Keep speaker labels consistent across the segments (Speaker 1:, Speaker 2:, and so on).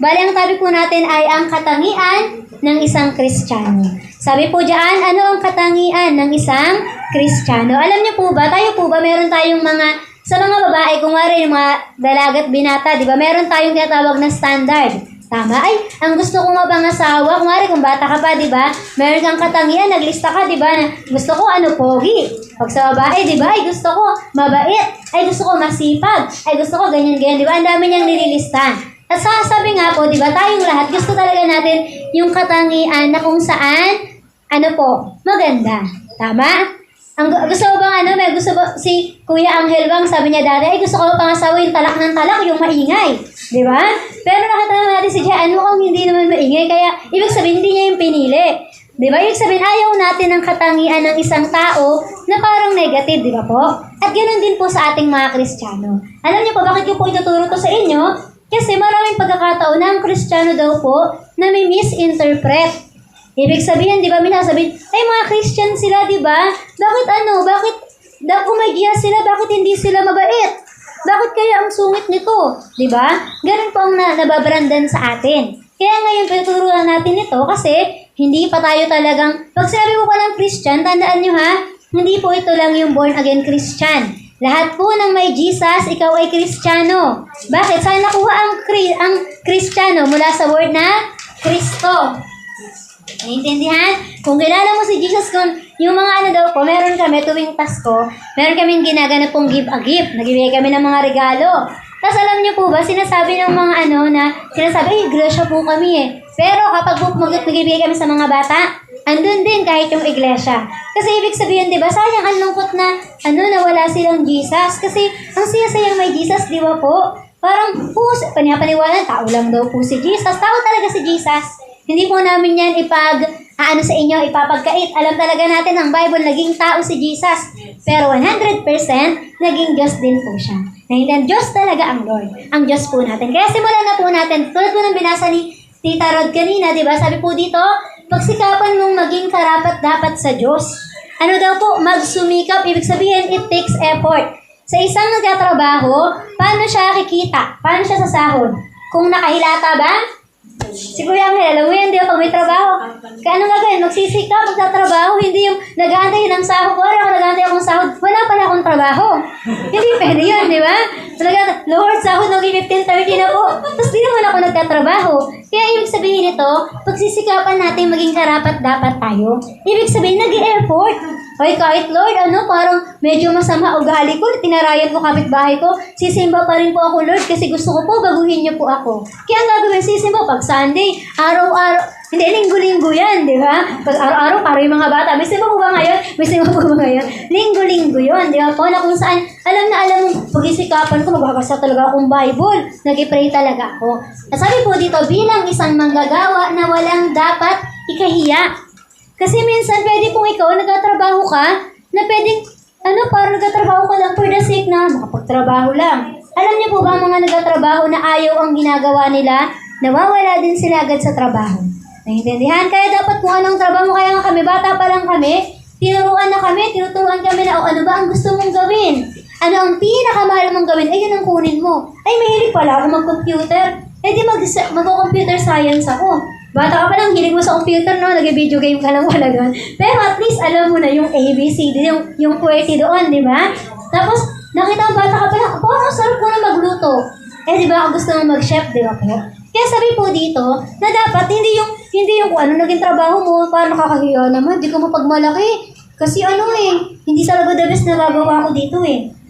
Speaker 1: Bali, ang topic po natin ay ang katangian ng isang Kristiyano. Sabi po dyan, ano ang katangian ng isang Kristiyano? Alam niyo po ba, tayo po ba, meron tayong mga, sa mga babae, kung wari yung mga dalagat binata, di ba, meron tayong tinatawag na standard. Tama? Ay, ang gusto ko nga bang asawa, kung wari, kung bata ka pa, di ba, meron kang katangian, naglista ka, di ba, na gusto ko, pogi. Pag sa babae, di ba, ay gusto ko mabait, ay gusto ko masipag, ay gusto ko ganyan-ganyan, di ba, ang dami niyang nililistan. At sabi nga po, di ba, tayong lahat, gusto talaga natin yung katangian na kung saan, maganda. Tama? Gusto mo bang may gusto ba, si Kuya Angel bang, sabi niya dati, ay gusto ko pangasawa yung talak ng talak, yung maingay. Di ba? Pero nakita naman natin si Jay, kung hindi naman maingay, kaya ibig sabihin, hindi niya yung pinili. Di ba? Ibig sabihin, ayaw natin ng katangian ng isang tao na parang negative, di ba po? At ganoon din po sa ating mga Kristiyano. Alam niyo po, bakit ko po ituturo to sa inyo? Kasi maraming pagkakataon na ang Kristiyano daw po na may misinterpret. Ibig sabihin, di ba, minasabihin, ay mga Christian sila, di ba? Bakit kung may giya sila, bakit hindi sila mabait? Bakit kaya ang sungit nito? Di ba? Ganun po ang nababrandan sa atin. Kaya ngayon, pinuturuan natin ito kasi hindi pa tayo talagang, pag sinabi mo palang Christian, tandaan nyo ha, hindi po ito lang yung born again Christian. Lahat po ng may Jesus, ikaw ay Kristiyano. Bakit? Saan nakuha ang Kristiyano? Mula sa word na Kristo. Naintindihan? Kung kilala mo si Jesus, kung yung mga daw po, meron kami tuwing Pasko, meron kaming ginaganap pong give a gift. Nagbibigay kami ng mga regalo. Tapos alam niyo po ba, sinasabi ng mga ay, iglesia po kami Pero kapag magbibigay kami sa mga bata, andun din kahit yung iglesia. Kasi ibig sabihin, di ba, sayang ang lungkot na, nawala silang Jesus. Kasi ang saya-sayang may Jesus, di ba po? Parang, panipaniwala, tao lang daw po si Jesus. Tao talaga si Jesus. Hindi po namin yan sa inyo, ipapagkait. Alam talaga natin, ang Bible, naging tao si Jesus. Pero 100% naging Diyos din po siya. Naintindihan, Diyos talaga ang Lord. Ang Diyos po natin. Kaya simulan na po natin. Tulad po ng binasa ni Tita Rod kanina, di ba? Sabi po dito, pagsikapan mong maging karapat-dapat sa Diyos. Ano daw po? Magsumikap. Ibig sabihin, it takes effort. Sa isang nagtatrabaho, paano siya kikita? Paano siya sasahod? Kung nakahilata ba? Si Kuya Angel, alam mo yan, di ba? Pag may trabaho, kaya anong gagawin? Magsisikap, magtatrabaho, hindi yung nag-aantay ng sahod. Wala ako nag-aantay akong sahod, wala pala akong trabaho. Hindi pwede yun, di ba? Talaga, Lord, sahod na 15:30 na po. Tapos di naman ako nagtatrabaho. Kaya ibig sabihin nito, pagsisikapan natin maging karapat-dapat tayo. Ibig sabihin, nag-i-effort. Ay, kahit Lord, parang medyo masama ugali ko, tinarayan ko kapitbahay ko, sisimba pa rin po ako, Lord, kasi gusto ko po, baguhin niyo po ako. Kaya ang gagawin, sisimba pag Sunday, araw-araw, hindi, linggo-linggo yan, di ba? Pag araw-araw, para yung mga bata, may simba po ba ngayon? May simba po ba ngayon? Linggo-linggo yun, di ba po? Na kung saan, alam mo, pag-isikapan ko, magbabasa talaga akong Bible, nag-pray talaga ako. At sabi po dito, bilang isang manggagawa na walang dapat ikahiya. Kasi minsan, pwede kung ikaw, nagtatrabaho ka, na pwedeng, parang nagtatrabaho ka lang for the sake na makapagtrabaho lang. Alam niyo po ba mga nagtatrabaho na ayaw ang ginagawa nila, nawawala din sila agad sa trabaho. Naintindihan? Kaya dapat kung anong trabaho, kaya nga kami, bata pa lang kami, tinuruan kami na, ano ba ang gusto mong gawin? Ano ang pinakamahal mong gawin? Ay, yun ang kunin mo. Ay, mahilig pala ako mag-computer. Eh, di mag-computer science ako. Bata ka pa lang, hilig mo sa computer, no? Nag-video game ka lang wala doon. Pero at least, alam mo na yung ABCD, yung QWERTY doon, di ba? Tapos, nakita ang bata ka pa lang, ang sarap ko na magluto. Eh, di ba, gusto mong mag-chef, di ba po? Kaya sabi po dito, na dapat, hindi yung kung naging trabaho mo, parang nakakahiya naman, di ko mapagmalaki. Kasi hindi talaga the best na gagawa ko dito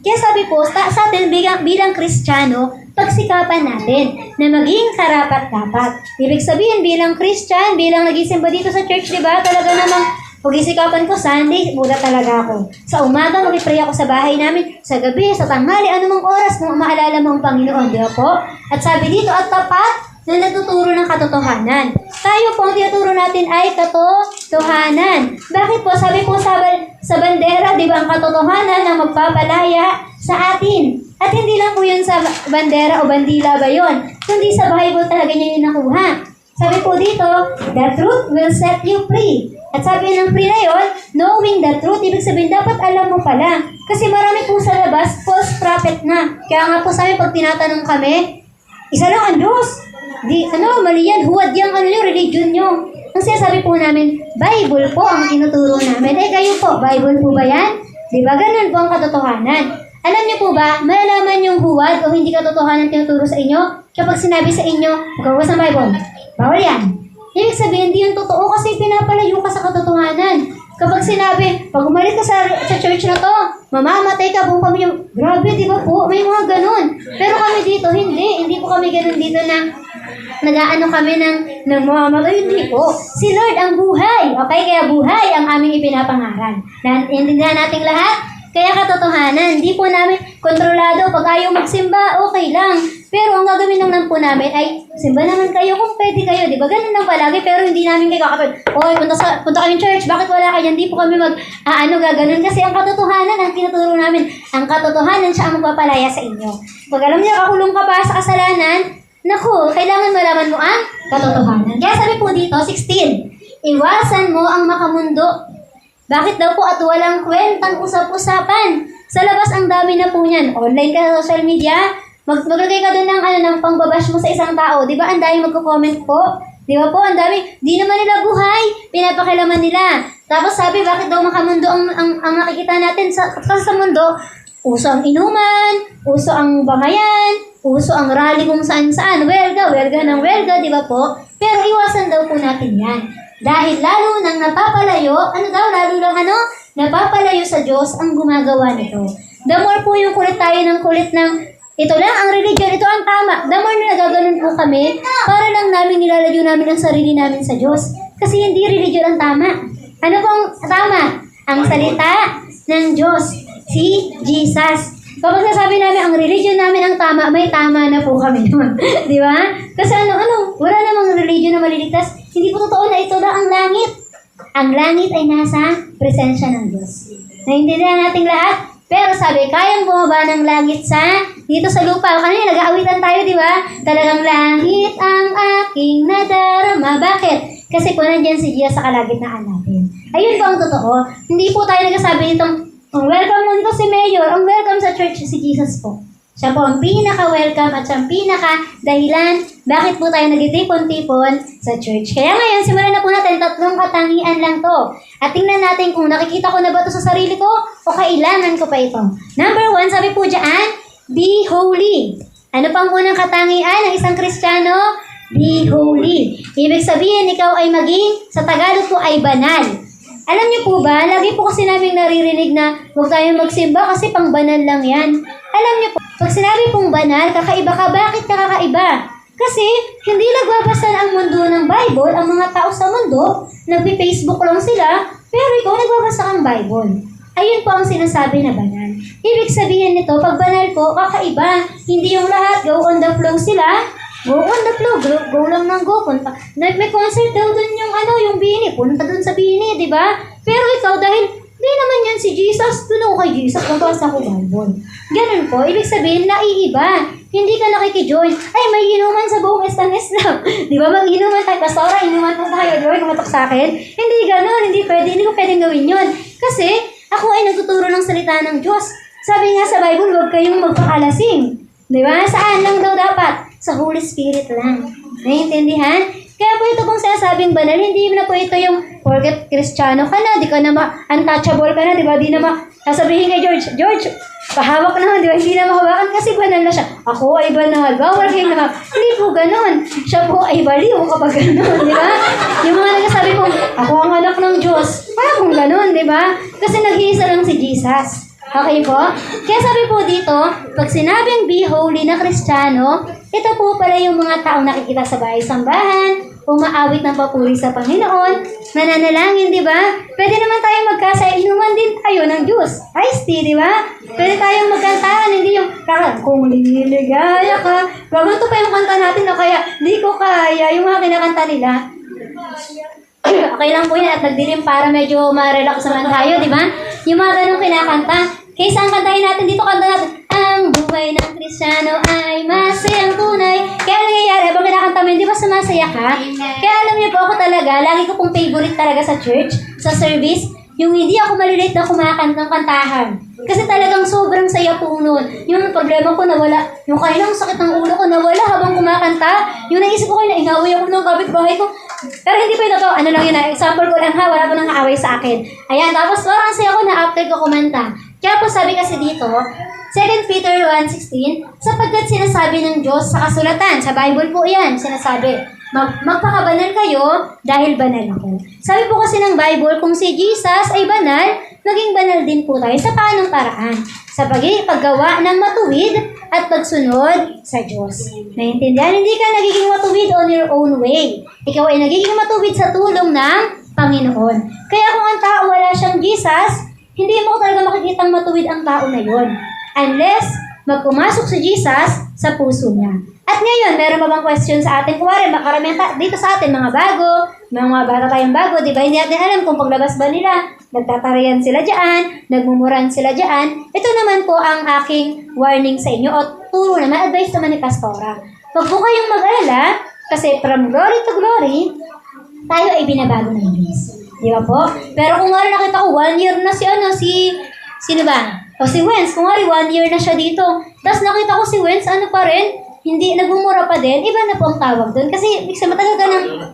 Speaker 1: Kaya sabi po, sa atin bilang Kristiyano, pagsikapan natin na maging karapat-dapat. Ibig sabihin, bilang Christian, bilang nagisimba dito sa church, di ba? Talaga namang pagsikapan ko, Sunday, buda talaga ako. Sa umaga, mag-pray ako sa bahay namin. Sa gabi, sa tanghali, anumang oras, kung maalala mo ang Panginoon, di ba po? At sabi dito, at tapat na nagtuturo ng katotohanan. Tayo po, ang tinuturo natin ay katotohanan. Bakit po? Sabi po sa bandera, di ba, ang katotohanan ang magpapalaya sa atin. At hindi lang po yun sa bandera o bandila ba yun, kundi sa Bible talaga niya yung nakuha. Sabi po dito, the truth will set you free. At sabi ng free na yun, knowing the truth, ibig sabihin, dapat alam mo pala. Kasi marami po sa labas, false prophet na. Kaya nga po sa amin, pag tinatanong kami, isa lang ang Diyos. Mali yan, huwad yung religion nyo. Ang sinasabi po namin, Bible po ang tinuturo namin. Kayo po, Bible po ba yan? Di ba? Ganun po ang katotohanan. Alam niyo po ba, malalaman yung huwad o hindi katotohanan tinuturo sa inyo kapag sinabi sa inyo, magkawas ng Bible. Bawal yan. Ibig sabihin, hindi yung totoo kasi pinapalayo ka sa katotohanan. Kapag sinabi, pag umalis ka sa church na to, mamamatay ka, buong pamilya. Grabe, di ba po? May mga ganun. Pero kami dito, hindi po kami ganun dito na nag-aano kami ng mamamatay. Hindi po. Si Lord ang buhay. Okay, kaya buhay ang aming ipinapangaral. Naintindihan nating lahat? Kaya katotohanan, hindi po namin kontrolado. Pag ayaw magsimba, okay lang. Pero ang gagawin lang po namin ay, simba naman kayo kung pwede kayo. Di ba? Ganun lang palagi. Pero hindi namin kayo kakapit. Oy, punta kayong church. Bakit wala kayo? Hindi po kami gaganon. Kasi ang katotohanan, ang tinuturo namin, ang katotohanan siya ang magpapalaya sa inyo. Pag alam niyo, kakulong ka pa sa kasalanan, naku, kailangan malaman mo ang katotohanan. Kaya sabi po dito, 16, iwasan mo ang makamundo. Bakit daw po at walang kwentang usap-usapan? Sa labas ang dami na po niyan. Online ka sa social media, maglagay ka doon ng pangbabash mo sa isang tao. Di ba ang dami magko-comment po? Di ba po, ang dami, di naman nila buhay, pinapakilaman nila. Tapos sabi, bakit daw makamundo ang nakikita natin sa mundo? Uso ang inuman, uso ang bangayan, uso ang rally kung saan-saan. Welga di ba po? Pero iwasan daw po natin yan. Dahil lalo nang napapalayo, napapalayo sa Diyos ang gumagawa nito. The more po yung kulit tayo ng kulit ng, ito lang ang religion, ito ang tama. The more na nagaganon po kami, para lang namin nilalayo namin ang sarili namin sa Diyos. Kasi hindi religion ang tama. Ano pong tama? Ang salita ng Diyos, si Jesus. Kapag nasabi namin ang religion namin ang tama, may tama na po kami naman. Di ba? Kasi wala namang religion na maliligtas. Hindi po totoo na ito lang ang langit. Ang langit ay nasa presensya ng Diyos. Naintindihan nating lahat? Pero sabi, kayang bumaba ng langit dito sa lupa. Kanina nag-aawitan tayo, di ba? Talagang langit ang aking nadarama. Bakit? Kasi po nandiyan si Diyos sa kalagitnaan natin. Ayun po ang totoo. Hindi po tayo nagsasabi nitong welcome mo dito si Mayor. Ang welcome sa church si Jesus po. Siya po ang pinaka-welcome at siya ang pinaka-dahilan bakit po tayo nagtipon-tipon sa church. Kaya ngayon, simulan na po natin 3 katangian lang to. At tingnan natin kung nakikita ko na ba ito sa sarili ko o kailangan ko pa ito. Number 1, sabi po dyan, be holy. Ano pang unang katangian ng isang Kristiyano? Be holy. Ibig sabihin, ikaw ay maging, sa Tagalog po ay banal. Alam niyo po ba, lagi po kasi namin naririnig na huwag tayong magsimba kasi pang banal lang yan. Alam niyo po, pag sinabi pong banal, kakaiba ka, bakit ka kakaiba? Kasi hindi nagbabasa ang mundo ng Bible, ang mga tao sa mundo, nagpi-Facebook lang sila, pero ikaw nagbabasa ang Bible. Ayun po ang sinasabi na banal. Ibig sabihin nito, pag banal po, kakaiba. Hindi yung lahat, go on the flow sila. Go on the flow, go lang ng go. May concert daw dun yung bini. Punta dun sa bini, di ba? Pero ikaw, dahil di naman yan si Jesus, dun ako kay Jesus, magbasa ko Bible. Ganun po, ibig sabihin, naiiba. Hindi ka nakikijoin. Ay, may inuman sa buong Islam. Di ba? Mag-inuman tayo. Pastora, inuman po tayo. Di ba? Kumatok sa akin. Hindi ganun. Hindi pwede. Hindi ko pwedeng gawin yun. Kasi, ako ay nagtuturo ng salita ng Diyos. Sabi nga sa Bible, huwag kayong magpakalasing. Di ba? Saan lang daw dapat? Sa Holy Spirit lang. Naiintindihan? Kaya po ito pong sinasabing banal, hindi na po ito yung porket Kristiyano ka na, di ka na untouchable ka na, di ba? Di na sasabihin kay George, pahawak naman, di ba? Hindi na makawakan kasi banal na siya. Ako ay banal, bawal kayo na. Hindi po ganun. Siya po ay baliw kapag ganun, di ba? Yung mga nagsasabi po, ako ang anak ng Diyos. Parang ganun, di ba? Kasi nag-iisa lang si Jesus. Okay po? Kaya sabi po dito, pag sinabing be holy na Kristiyano, ito po pala yung mga taong nakikita sa bahay-sambahan, umaawit ng papuri sa Panginoon, nananalangin, di ba? Pwede naman tayong magkasa, inuman din tayo ng Diyos. Iced tea, di ba? Pwede tayong magkantahan, hindi yung, kung liligaya ka. Bago pa yung kanta natin, o kaya, di ko kaya, yung mga kinakanta nila. Okay lang po yan at nagdilim para medyo ma-relax naman tayo, di ba? Yung mga ganong kinakanta. Kaysa ang kantahin natin dito, kanta natin, ang buhay ng Kristiyano ay masayang tunay. Kaya nangyayari, habang kinakanta mo, di ba sumasaya ka? Kaya alam niyo po ako talaga, lagi ko pong favorite talaga sa church, sa service, yung hindi ako malilate na kumakanta ng kantahan. Kasi talagang sobrang saya po nun. Yung problema ko nawala, yung kailang sakit ng ulo ko nawala habang kumakanta. Yung naisip ko kayo na inaway ako ng kapitbahay ko. Pero hindi po ito to. Ano lang yun example ko lang ha, wala po nang kaaway sa akin. Ayan, tapos parang saya ko na after ko kumanta. Kaya po sabi kasi dito, 2 Peter 1:16, sapagkat sinasabi ng Diyos sa kasulatan, sa Bible po yan, sinasabi, magpakabanal kayo dahil banal ako. Sabi po kasi ng Bible, kung si Jesus ay banal, maging banal din po tayo sa paanong paraan? Sa paggawa ng matuwid at pagsunod sa Diyos. Naintindihan? Hindi ka nagiging matuwid on your own way. Ikaw ay nagiging matuwid sa tulong ng Panginoon. Kaya kung ang tao wala siyang Jesus, hindi mo talaga makikitang matuwid ang tao na yon. Unless magpumasok si Jesus sa puso niya. At ngayon, meron pa bang question sa atin? Kuwari, makaramihan dito sa atin, mga bago, mga bata tayong bago, di ba? Hindi natin alam kung paglabas ba nila, nagtatarayan sila dyan, nagmumuran sila dyan. Ito naman po ang aking warning sa inyo, o turo naman, advice naman ni Pastora. Huwag po kayong mag-alala, kasi from glory to glory, tayo ay binabago ng Diyos. Di ba po? Pero kung nga nakita ko, 1 year na sino ba? O si Wens, kung nga 1 year na siya dito. Tapos nakita ko si Wens, ano pa rin? Hindi, nagmumura pa din. Iba na po ang tawag doon. Kasi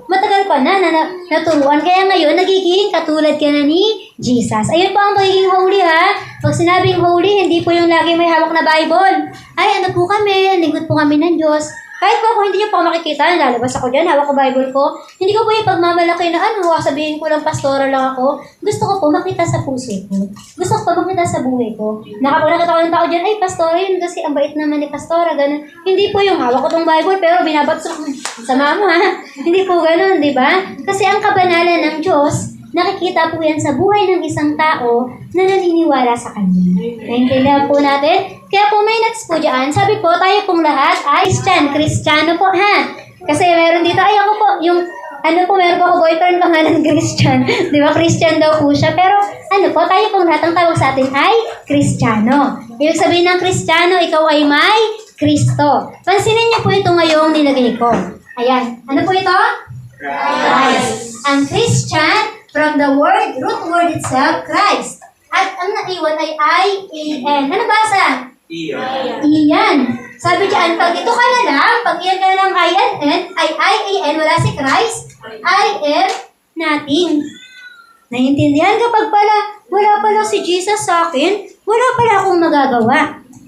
Speaker 1: matagal pa na naturuan. Kaya ngayon, nagiging katulad ka na ni Jesus. Ayun po ang pagiging holy ha. Pag sinabing holy, hindi po yung lagi may hawak na Bible. Ay, ano po kami? Lingkod po kami ng Diyos. Kahit po ako hindi niyo pa makikita, lalabas ako dyan, hawak ko Bible ko. Hindi ko po yung pagmamalaki na sabihin ko lang pastora lang ako. Gusto ko po makita sa puso ko. Gusto ko po makita sa buhay ko. Nakapag nakita ko ng tao dyan, ay pastora yun kasi ang bait naman ni pastora, ganun. Hindi po yung hawak ko tong Bible pero binabatsok sa mama ha. Hindi po ganun, di ba? Kasi ang kabanalan ng Diyos, nakikita po yan sa buhay ng isang tao na naniniwala sa Kanya. Naintindihan po natin? Kaya po may next po dyan, sabi po tayo pong lahat ay Kristiyano po ha. Kasi meron dito, ay ako po, meron po ako boyfriend pangalan Christian. Di ba, Christian daw po siya. Pero tayo pong lahat ang tawag sa atin ay Kristiyano. Ibig sabihin ng Kristiyano, ikaw ay may Kristo. Pansinin niyo po ito ngayong nilagay ko. Ayan, ano po ito? Christ. Ang Christian, from the root word itself, Christ. At ang naiwan ay I-A-N. Ano basa? Iyan. Sabi dyan, pag ito ka na lang, pag iyan ka na lang I-A-N, wala si Christ, I am nothing. Naiintindihan? Kapag wala pala si Jesus sa akin, wala pala akong magagawa.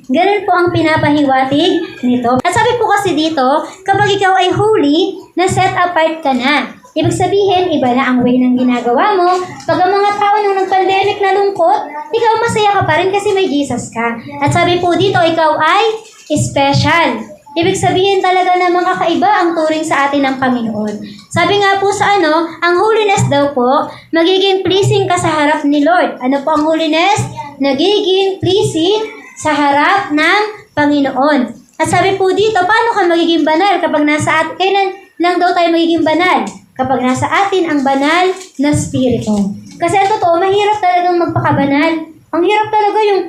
Speaker 1: Ganun po ang pinapahiwatig nito. At sabi po kasi dito, kapag ikaw ay holy, na set apart ka na. Ibig sabihin, iba na ang way ng ginagawa mo. Pag ang mga tao nung nag-pandemic na lungkot, ikaw masaya ka pa rin kasi may Jesus ka. At sabi po dito, ikaw ay special. Ibig sabihin talaga na kakaiba ang turing sa atin ng Panginoon. Sabi nga po sa ang holiness daw po, magiging pleasing ka sa harap ni Lord. Ano po ang holiness? Nagiging pleasing sa harap ng Panginoon. At sabi po dito, paano ka magiging banal kapag nasa atin? Kailan lang daw tayo magiging banal? Kapag nasa atin ang banal na spirito. Kasi ang totoo, mahirap talagang magpakabanal. Ang hirap talaga yung,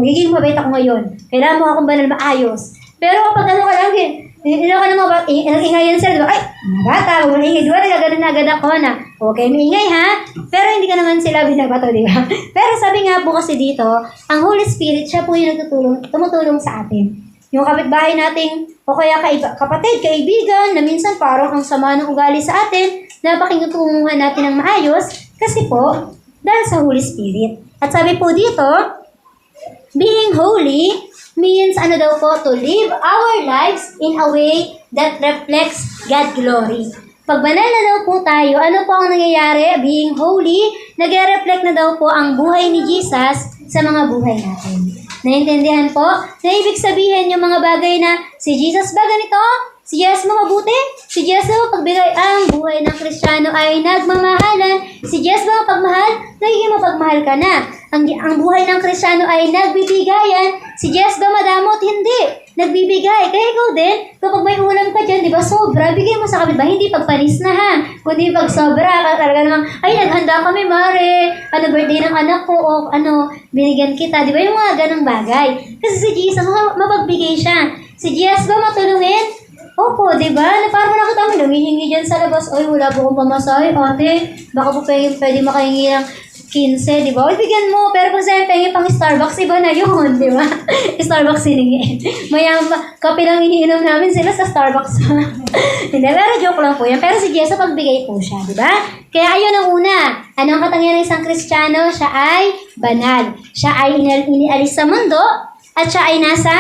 Speaker 1: magiging mabait ako ngayon. Kailangan mo akong banal maayos. Pero kapag ka lang, hindi ka naman ingayan sila, diba? Ay, bata, huwag maingay. Diba, nagagano na agad ako na, okay, maingay ha? Pero hindi ka naman sila binabato, diba? Pero sabi nga po kasi dito, ang Holy Spirit, siya po yung tumutulong sa atin. Yung kapitbahay nating, o kaya kapatid, kaibigan, na minsan parang ang sama ng ugali sa atin, napakingtungan natin ng maayos, kasi po, dahil sa Holy Spirit. At sabi po dito, being holy means to live our lives in a way that reflects God's glory. Pag banal na daw po tayo, ano po ang nangyayari? Being holy, nagre-reflect na daw po ang buhay ni Jesus sa mga buhay natin. Naintindihan po? Na ibig sabihin yung mga bagay na si Jesus ba ganito? Si Jesus mo mabuti? Si Jesus mo pagbigay ang buhay ng Kristiyano ay nagmamahalan. Si Jesus ba pagmahal? Nagiging mapagmahal ka na. Ang buhay ng Kristiyano ay nagbibigayan. Si Jesus ba madamot? Hindi. Nagbibigay. Kaya ikaw din, kapag may ulam ka dyan, di ba, sobra, bigay mo sa kapitbahay. Hindi pagpanis na ha. Kundi pag sobra, talaga namang, ay, naghanda kami, mare. Birthday ng anak ko, o binigyan kita. Di ba, yung mga ganong bagay. Kasi si Jesus, mapagbigay siya. Si Jesus ba matulungin? Opo, di ba? Na parang nakita mo, nangihingi dyan sa labas. Ay, wala po akong pamasahe, ate. Baka po pwede makahingi ng 15, di ba? Uy, bigyan mo. Pero kung sa'yo pengi pang Starbucks, iba na yun, di ba? Starbucks siningin. Maya, kape lang iniinom namin sila sa Starbucks. Hindi, pero joke lang po yan. Pero si Jesus, pagbigay po siya, di ba? Kaya ayun ang una. Ano ang katangian ng isang Kristiyano? Siya ay banal. Siya ay inialis sa mundo at siya ay nasa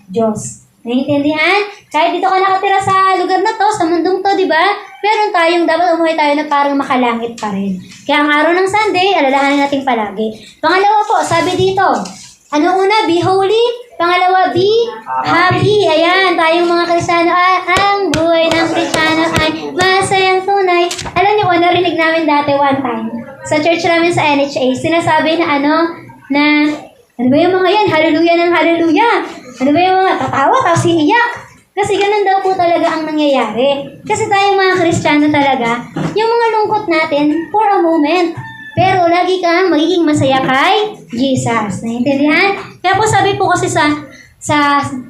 Speaker 1: Diyos. Naiintindihan? Kahit dito ka nakatira sa lugar na to, sa mundong to, di ba? Meron tayong, dapat umuhay tayo na parang makalangit pa rin. Kaya ang araw ng Sunday, alalahanin natin palagi. Pangalawa po, sabi dito, ano una? Be holy. Pangalawa, be happy. Ayan, tayong mga Kristiyano, ang buhay ng Kristiyano ay masayang tunay. Alam niyo po, narinig namin dati one time, sa church namin sa NHA, sinasabi na ano ba yung mga yan? Hallelujah ng hallelujah. Ano ba yung mga tatawa, tapos iiyak? Kasi ganun daw po talaga ang nangyayari. Kasi tayong mga Kristiyano talaga, yung mga lungkot natin, for a moment. Pero lagi kang magiging masaya kay Jesus. Naiintindihan? Kaya po sabi po kasi sa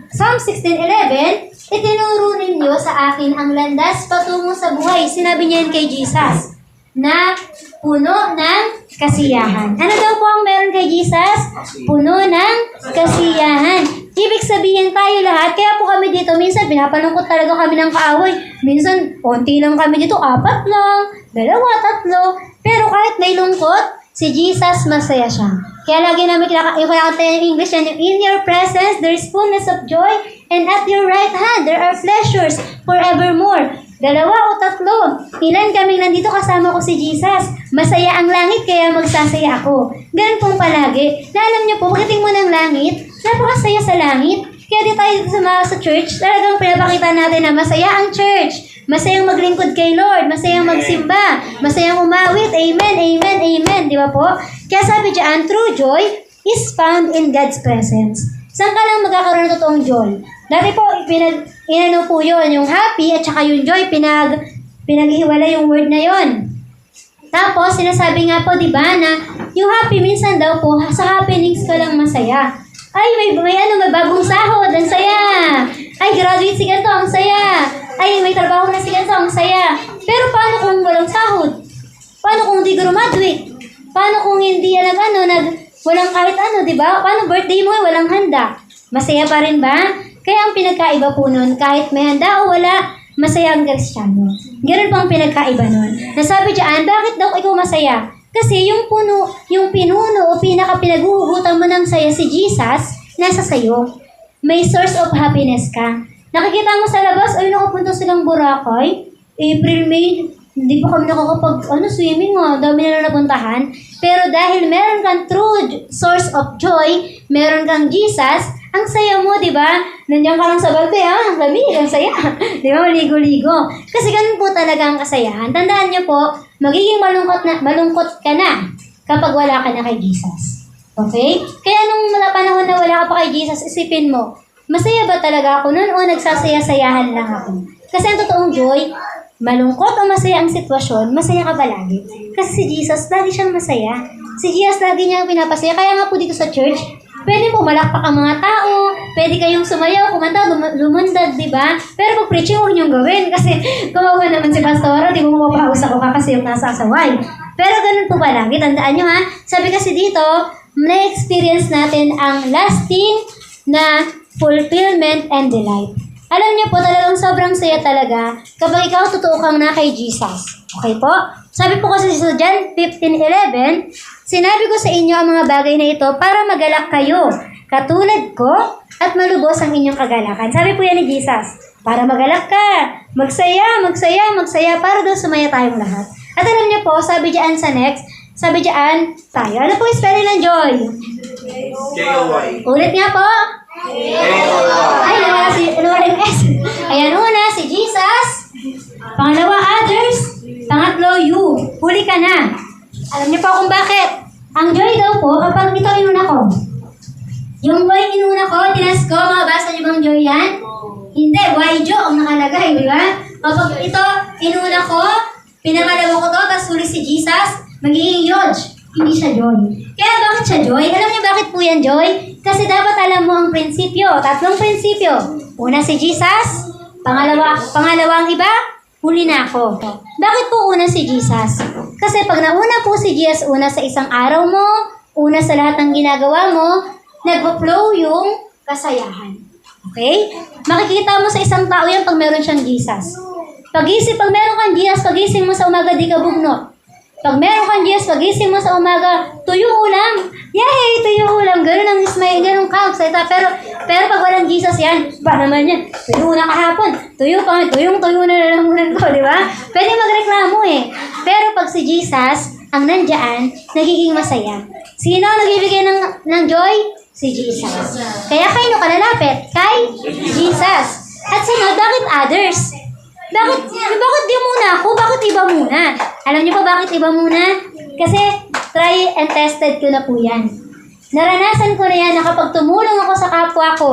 Speaker 1: Psalm 16:11, itinuro ninyo sa akin ang landas patungo sa buhay. Sinabi niya yun kay Jesus na puno ng kasiyahan. Ano daw po ang meron kay Jesus? Puno ng kasiyahan. Ibig sabihin tayo lahat, kaya po kami dito, minsan pinapalungkot talaga kami ng kaaway. Minsan, konti lang kami dito, 4 lang, 2, 3. Pero kahit may lungkot, si Jesus masaya siya. Kaya lagi namin kinakanta yung English yan, in your presence, there is fullness of joy, and at your right hand, there are pleasures forevermore. 2 o 3, ilan kaming nandito kasama ko si Jesus. Masaya ang langit, kaya magsasaya ako. Ganun pong palagi. Na alam niyo po, pagdating mo ng langit, napakasaya sa langit. Kaya di tayo dito sa church, talagang pinapakita natin na masaya ang church. Masayang maglingkod kay Lord, masayang magsimba, masayang umawit. Amen, amen, amen. Di ba po? Kaya sabi diyan, true joy is found in God's presence. Saan ka lang magkakaroon ng totoong joy? Dati po, inano po yun, yung happy at saka yung joy, pinaghiwala yung word na yon. Tapos, sinasabi nga po, di ba, na yung happy minsan daw po, sa happenings ka lang masaya. Ay, may bagong sahod, ang saya. Ay, graduate si ganito, ang saya. Ay, may trabaho na si ganito, ang saya. Pero paano kung walang sahod? Paano kung hindi graduate? Paano kung hindi walang kahit di ba? Paano birthday mo, walang handa? Masaya pa rin ba? Kaya ang pinagkaiba po nun, kahit may handa o wala, masaya ang Kristiyano. Ganun po ang pinagkaiba nun. Nasabi diyan, bakit daw ikaw masaya? Kasi yung pinuno o pinaka-pinaghuhugutan mo ng saya si Jesus, nasa sayo. May source of happiness ka. Nakikita mo sa labas, ay nakapunta silang Boracay, April, May, hindi pa kami swimming dami na napuntahan. Pero dahil meron kang true source of joy, meron kang Jesus, ang saya mo, di ba? Nandiyan ka lang sa balte, ang lamig, ang saya. Di ba, maligo-ligo. Kasi ganun po talaga ang kasayahan. Tandaan niyo po, magiging malungkot ka na kapag wala ka na kay Jesus. Okay? Kaya nung panahon na wala ka pa kay Jesus, isipin mo, masaya ba talaga ako noon o nagsasaya-sayahan lang ako? Kasi ang totoong joy, malungkot o masaya ang sitwasyon, masaya ka ba lagi? Kasi si Jesus, lagi siyang masaya. Si Jesus, lagi niyang pinapasaya. Kaya nga po dito sa church, pwede po malakpak ang mga tao, pwede kayong sumayaw, kumanta, lumundag, di ba? Pero pag preaching, huwag niyong gawin kasi kawawa naman si Pastora, di mo mapapaus ako ka kasi yung nasa asaway. Pero ganun po palagi, tandaan niyo ha. Sabi kasi dito, na-experience natin ang lasting na fulfillment and delight. Alam niyo po, talagang sobrang saya talaga kapag ikaw totoo kang na kay Jesus. Okay po? Sabi po kasi sa John 15:11, sinabi ko sa inyo ang mga bagay na ito para magalak kayo, katulad ko, at malubos ang inyong kagalakan. Sabi po yan ni Jesus, para magalak ka, magsaya, para doon sumaya tayong lahat. At alam niyo po, sabi diyan sa next, sabi diyan tayo. Ano po yung spelling ng joy?
Speaker 2: J-O-Y.
Speaker 1: Ulit nga po. Ay, nawala yung S. Ayan, una, si Jesus. Pangalawa, others. Pangatlo, you. Huli ka na. Alam niyo po kung bakit. Ang joy daw po, kapag ito inuna ko. Yung boy inuna ko, tinas ko, mabasa niyo bang joy yan? Hindi, why jo ang nakalagay, di ba? Kapag ito, inuna ko, pinangalawa ko to, tapos huli si Jesus, magiging yodge. Hindi siya joy. Kaya bakit siya joy? Alam niyo bakit po yan joy? Kasi dapat alam mo ang prinsipyo. 3 prinsipyo. Una si Jesus, pangalawa ang iba, huli na ako. Bakit po una si Jesus? Kasi pag nauna po si Jesus una sa isang araw mo, una sa lahat ng ginagawa mo, nagpo-flow yung kasayahan. Okay? Makikita mo sa isang tao yan pag meron siyang Jesus. Pag meron kang Jesus, pagising mo sa umaga, di ka bugnot. Pag meron kang Jesus, pagising mo sa umaga, tuyo ulam. Yay! Tuyo ulam. Ganun ang smile, ganun ka. Pero pag walang Jesus yan, ba naman yan? Tuyo na kahapon. Tuyo na lalamunan ko, di ba? Pwede magreklamo eh. Pero pag si Jesus, ang nandyan, nagiging masaya. Sino ang nagbibigay ng joy? Si Jesus. Kaya kayo kalalapit? Kay Jesus. At sunod, bakit others? Bakit di muna ako? Bakit iba muna? Alam niyo pa bakit iba muna? Kasi try and tested ko na po yan. Naranasan ko na yan na kapag tumulong ako sa kapwa ko,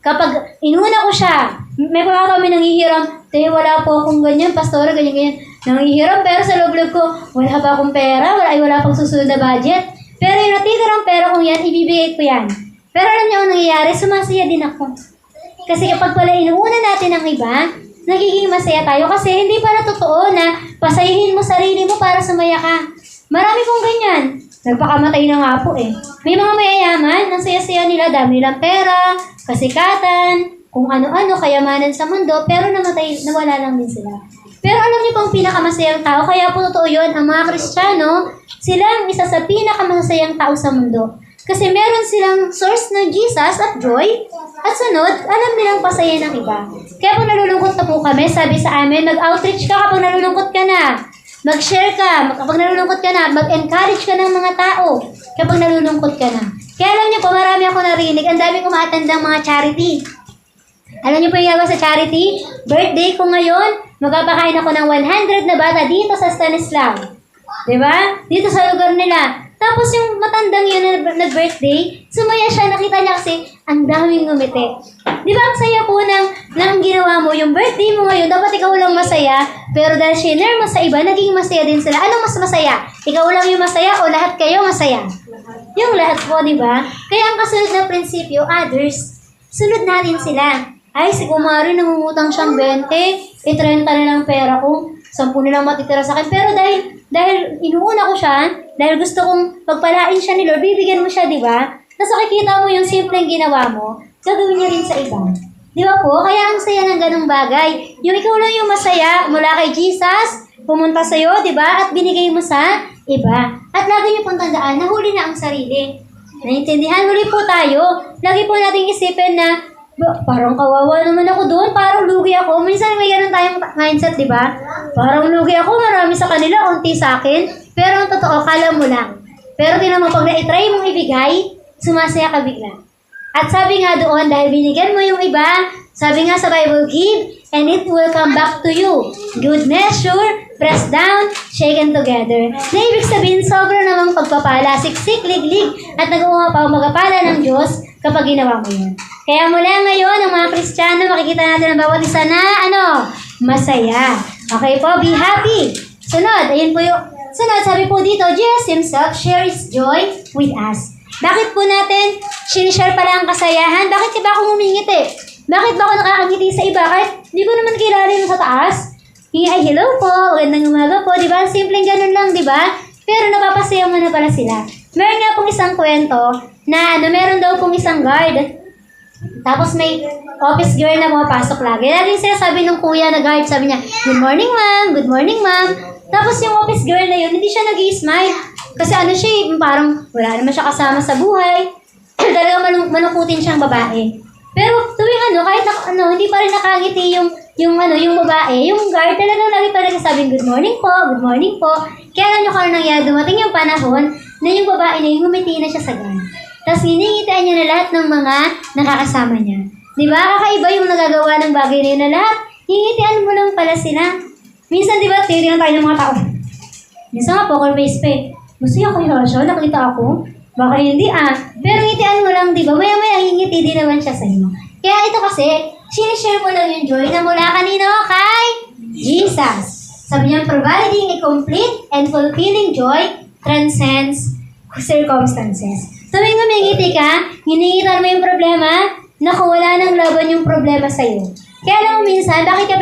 Speaker 1: kapag inuna ko siya, may mga kami nanghihiram, wala po akong ganyan, pastora, ganyan. Nanghihiram, pero sa loob ko, wala pa akong pera, wala pang susunod na budget. Pero yung natitirang pera kong yan, ibibigay ko yan. Pero alam niyo ang nangyayari, sumasaya din ako. Kasi kapag pala inuuna natin ang iba, nagiging masaya tayo kasi hindi para totoo na pasayahin mo sarili mo para sumaya ka. Marami pong ganyan. Nagpakamatay na nga po eh. May mga mayayaman, ang saya-saya nila, dami nilang pera, kasikatan, kung ano-ano, kayamanan sa mundo, pero nawala lang din sila. Pero alam niyo pong pinakamasayang tao, kaya po totoo yun, ang mga Kristiyano, sila ang isa sa pinakamasayang tao sa mundo. Kasi meron silang source ng Jesus at joy, at sunod, alam nilang pasaya ng iba. Kaya kung nalulungkot na po kami, sabi sa amin, mag-outreach ka kapag nalulungkot ka na. Mag-share ka kapag nalulungkot ka na. Mag-encourage ka ng mga tao kapag nalulungkot ka na. Kaya alam niyo po, marami ako narinig. Ang dami umattend ng mga charity. Alam niyo po yung gagawa sa charity? Birthday ko ngayon, magpapakain ako ng 100 na bata dito sa Stanislaw. Diba? Dito sa lugar nila. Tapos yung matandang yun na birthday, sumaya siya, nakita niya kasi ang daming ngumiti. Di ba ang saya po ng ginawa mo, yung birthday mo ngayon, dapat ikaw lang masaya, pero dahil share mo sa iba, naging masaya din sila. Anong mas masaya? Ikaw lang yung masaya o lahat kayo masaya? Yung lahat po, di ba? Kaya ang kasunod na prinsipyo, others, sunod natin sila. Ay, si Kumari nangungutang siyang 20, 30 na lang pera ko, 10 na lang matitira sa akin. Pero dahil inuuna ko siya, dahil gusto kong pagpalain siya ni Lord, bibigyan mo siya, di ba? Tapos nakikita mo yung simpleng ginawa mo, gagawin niya rin sa iba. Di ba po? Kaya ang saya ng ganung bagay. Yung ikaw lang yung masaya mula kay Jesus, pumunta sa'yo, di ba? At binigay mo sa iba. At lagi niyo pong tandaan, nahuli na ang sarili. Naintindihan? Huli po tayo. Lagi po nating isipin na, parang kawawa naman ako doon, parang lugi ako. Minsan may ganun tayong mindset, di ba? Parang lugi ako, marami sa kanila, unti sa akin. Pero ang totoo, kala mo lang. Pero tinan mo, pag na-try mong ibigay, sumasaya ka bigla. At sabi nga doon, dahil binigyan mo yung iba, sabi nga sa Bible, give and it will come back to you. Good measure, pressed down, shaken together. Na ibig sabihin, sobra namang pagpapala, siksik, liglig, at nag-uunga pa magapala ng Diyos kapag ginawa mo yun. Kaya mula ngayon, ang mga Kristiyano, makikita natin ang bawat isa na, masaya. Okay po, be happy. Sunod, ayun po yung, sabi po dito, Jesus Himself shares joy with us. Bakit po natin sinishare pala ang kasayahan? Bakit ba ako humingiti? Bakit ba ako nakakangiti sa iba? Kahit di ko naman kilala yung sa taas. Ay, hello po, magandang umaga po, di ba? Simpleng ganun lang, di ba? Pero napapasaya mo na pala sila. Meron nga pong isang kwento na meron daw pong isang guard. Tapos may office girl na pumapasok lagi. Laging sinasabi ng kuya na guard, sabi niya, good morning ma'am, good morning ma'am. Tapos yung office girl na yun, hindi siya nag-i-smile. Kasi siya, parang wala naman siya kasama sa buhay. Talaga malukutin siyang babae. Pero tuwing kahit hindi pa rin nakangiti yung babae, yung guard talagang lagi pa nagsasabing good morning po, good morning po. Kaya alam niyo kung ano nangyari, dumating yung panahon na yung babae na yung ngumiti na siya sa guard. Tapos hiningitian niya na lahat ng mga nakakasama niya. Di ba? Kakaiba yung nagagawa ng bagay na yun na lahat. Hingitian mo lang pala sila. Minsan di ba, tiriyan tayo ng mga tao. Minsan nga, poker face pa eh. Masaya kayo siya, nakita ako. Baka hindi Pero ngitian mo lang, di ba? Maya-maya hingiti din naman siya sa iyo. Kaya ito kasi, sinishare mo lang yung joy na mula kanino? Kay Jesus. Sabi niya, providing a complete and fulfilling joy transcends circumstances. Tuwing ngumingiti ka, hinihingitan mo yung problema, naku, wala nang laban yung problema sa'yo. Kaya alam mo minsan, bakit ka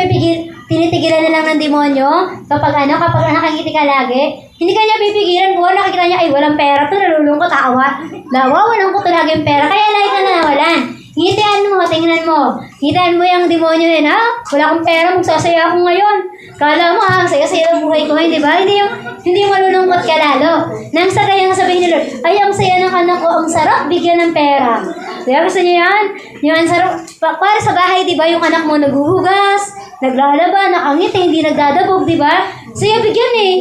Speaker 1: tinitigilan na lang ng demonyo kapag nakangiti ka lagi. Hindi ka niya pipigilan kung nakikita niya, ay walang pera to, nalulungkot, awa. Nawawalan ko to lagi yung pera, kaya lagi ka nawalan. Ngitian mo, tingnan mo. Ngitian mo yung demonyo yun, ha? Wala akong pera, magsasaya ako ngayon. Kala mo, ha? Saya-saya ang buhay ko, hindi ba? Hindi yung malulungkot ka lalo. Nang sa kayang sabihin ni Lord, ay, ang saya ng anak ko, ang sarap bigyan ng pera. Diba, gusto niyo yan? Yung ang sarap, para sa bahay, di ba, yung anak mo naghuhugas, naglalaba, nakangiti, hindi nagdadabog, di ba? Saya bigyan eh.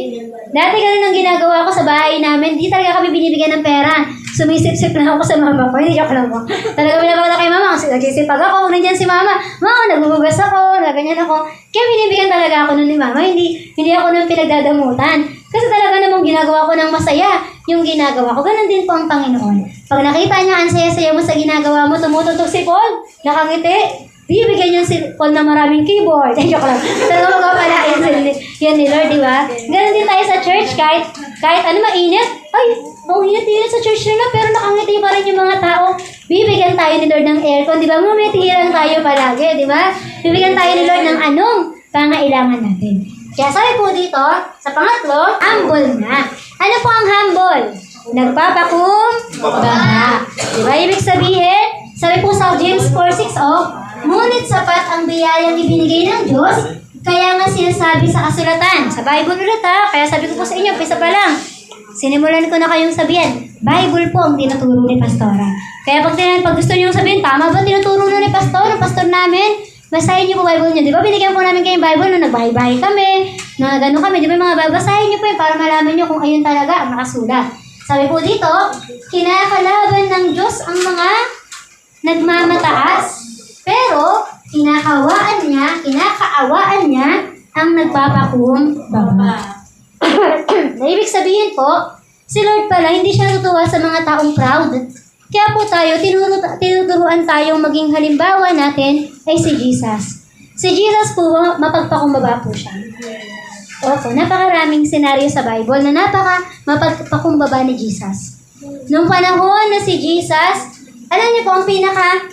Speaker 1: Dati ganun ang ginagawa ko sa bahay namin. Hindi talaga kami binibigyan ng pera. Sumisip-sip lang ako sa mama ko. Hindi joke lang po. Talaga pinapakita kay mama. Nagsisipag ako. Nandiyan si mama. Mama, nagbubugas ako. Naganyan ako. Kaya binibigyan talaga ako nun ni mama. Hindi ako nung pinagdadamutan. Kasi talaga namang ginagawa ko ng masaya. Yung ginagawa ko. Ganun din po ang Panginoon. Pag nakita niya ang saya-saya mo sa ginagawa mo, tumututok si Paul. Nakangiti. Bibigyan niyo si Paul na maraming keyboard. Ay, joke lang. Talaga magpapalain yan ni Lord, di ba? Ganon din tayo sa church, kahit ano mainit. Ay, ang init-init sa church nila, pero nakangiti pa rin yung mga tao. Bibigyan tayo ni Lord ng aircon, di ba? Mamitigilan tayo palagi, di ba? Bibigyan tayo ni Lord ng anong pangailangan natin. Kaya sabi po dito, sa pangatlo, humble na. Ano po ang humble? Nagpapakumbaba. Di ba? Ibig sabihin, sabi po sa James 4:6, ngunit sapat ang biyayang ibinigay ng Diyos, kaya nga sinasabi sa kasulatan. Sa Bible ulit ha, kaya sabi ko po sa inyo, pisa pa lang. Sinimulan ko na kayong sabihin, Bible po ang tinuturo ni Pastora. Kaya pag gusto niyo sabihin, tama ba tinuturo na ni Pastor, ang pastor namin? Basahin niyo po Bible niyo. Di ba binigyan po namin kayong Bible nung nagbahay-bahay kami, na gano'n kami, di ba mga Bible? Basahin niyo po yun para malaman niyo kung ayun talaga ang nakasulat. Sabi po dito, kinakalaban ng Diyos ang mga nagmamataas, pero kinakaawaan niya ang nagpapakumbaba. Na ibig sabihin po, si Lord pala hindi siya natutuwa sa mga taong proud. Kaya po tayo, tinuturuan tayong maging halimbawa natin ay si Jesus. Si Jesus po, mapagpakumbaba po siya. Opo, napakaraming senaryo sa Bible na mapagpakumbaba ni Jesus. Nung panahon na si Jesus, alam niyo po ang pinaka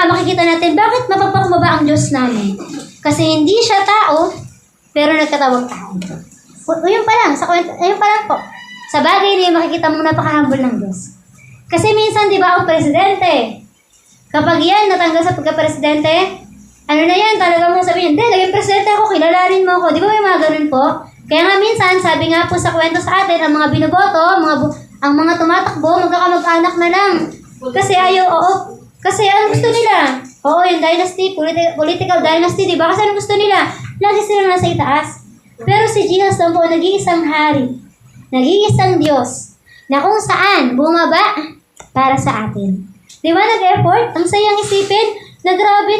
Speaker 1: makikita natin, bakit mapagpakumbaba ang Diyos namin? Kasi hindi siya tao, pero nagkatawag tao. Yun pa lang, ayun pa lang po. Sa bagay na yun, makikita mong napaka-humble ng Diyos. Kasi minsan, di ba, ang presidente, kapag yan natanggal sa pagka-presidente, ano na yan, talagang sabihin, hindi, naging presidente ako, kilalanin mo ako. Di ba may mga ganun po? Kaya nga minsan, sabi nga po sa kwento sa atin, ang mga binoboto, ang mga tumatakbo, magkakamag-anak na lang. Kasi kasi ano gusto nila? Oo, yung dynasty, political dynasty, di ba? Kasi ano gusto nila? Lagi sila nasa itaas. Pero si Jesus lang po, nag-iisang hari, nag-iisang Diyos, na kung saan bumaba para sa atin. Di ba nag-effort? Ang sayang isipin, na grabe,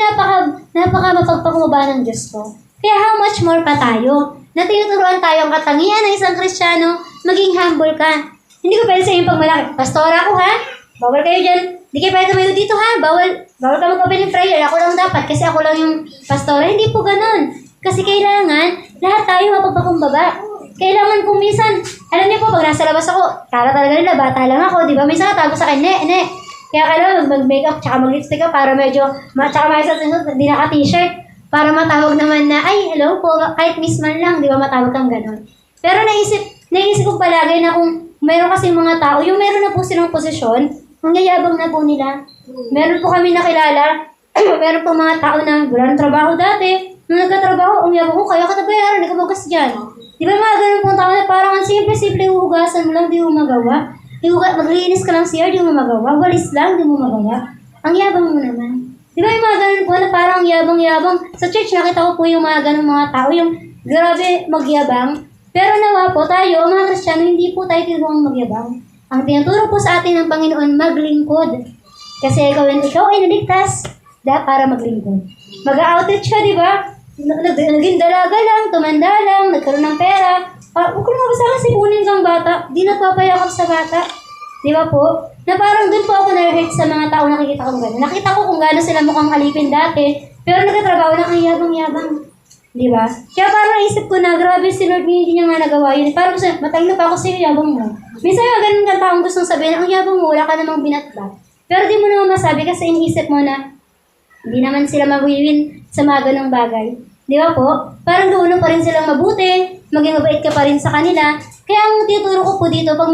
Speaker 1: napaka mapagpakumbaba ng Diyos ko. Kaya how much more pa tayo? Na tinuturuan tayo ang katangian ng isang Kristiyano, maging humble ka. Hindi ko pwede sa inyo pagmalaki. Pastora ako ha? Bawal kayo dyan. Hindi kayo pwede tumayo dito ha? Bawal ka mag-open ng prayer. Ako lang dapat kasi ako lang yung pastora. Hindi po ganun. Kasi kailangan, lahat tayo mapagpakumbaba. Kailangan kung minsan, alam niyo po, pag nasa labas ako, kala talaga nila, bata lang ako, di ba? Minsan natago sa akin, Kaya kailangan mag-makeup, tsaka mag-lipstick ka para medyo, tsaka hindi naka-t-shirt, para matawag naman na, ay, hello po, kahit miss man lang, di ba, matawag kang gano'n. Pero naisip ko palagi na kung meron kasi mga tao, yung meron na po silang posisyon, ang yayabang na po nila. Meron po kami nakilala, meron po mga tao na wala ng trabaho dati. Nung nagkatrabaho, ang yabang ko, kaya katabayaran, nagkabagas dyan. Di ba mga ganun pong tao na parang ang simple-simple hugasan mo lang, di mo magawa. Maglinis ka lang siya, di mo magawa. Walis lang, di mo magawa. Ang yabang mo naman. Di ba yung mga ganun po na parang yabang-yabang. Sa church, nakita ko po yung mga ganun mga tao, yung grabe magyabang. Pero nawa po tayo, mga Kristiyano, hindi po tayo tinuruang magyabang. Ang tinuturo po sa atin ng Panginoon, maglingkod. Kasi ikaw ay naligtas para maglingkod. Mag-outreach ka, di ba? Naging dalaga lang, tumanda lang, nagkaroon ng pera. Huwag ko naman basta sipunin kang bata. Di nagpapayakap sa bata. Di ba po? Na parang dun po ako na-hurt sa mga tao nakikita kong gano'n. Nakita ko kung gano'n sila mukhang alipin dati, pero nagtatrabaho lang ang yabang-yabang. Di ba? Kaya parang naisip ko na, grabe si Lord, hindi niya nga nagawa yun. Parang matalino pa ako sa'yo, yabang mo. Minsan yung ganun kang taong gustong sabihin, ang yabang mo, wala ka namang binatbat. Pero di mo naman masabi kasi iniisip mo na, hindi naman sila mag-win sa mga ganong bagay. Di ba po? Parang doon pa rin silang mabuti, maging mabait ka pa rin sa kanila. Kaya ang tinuturo ko po dito, pag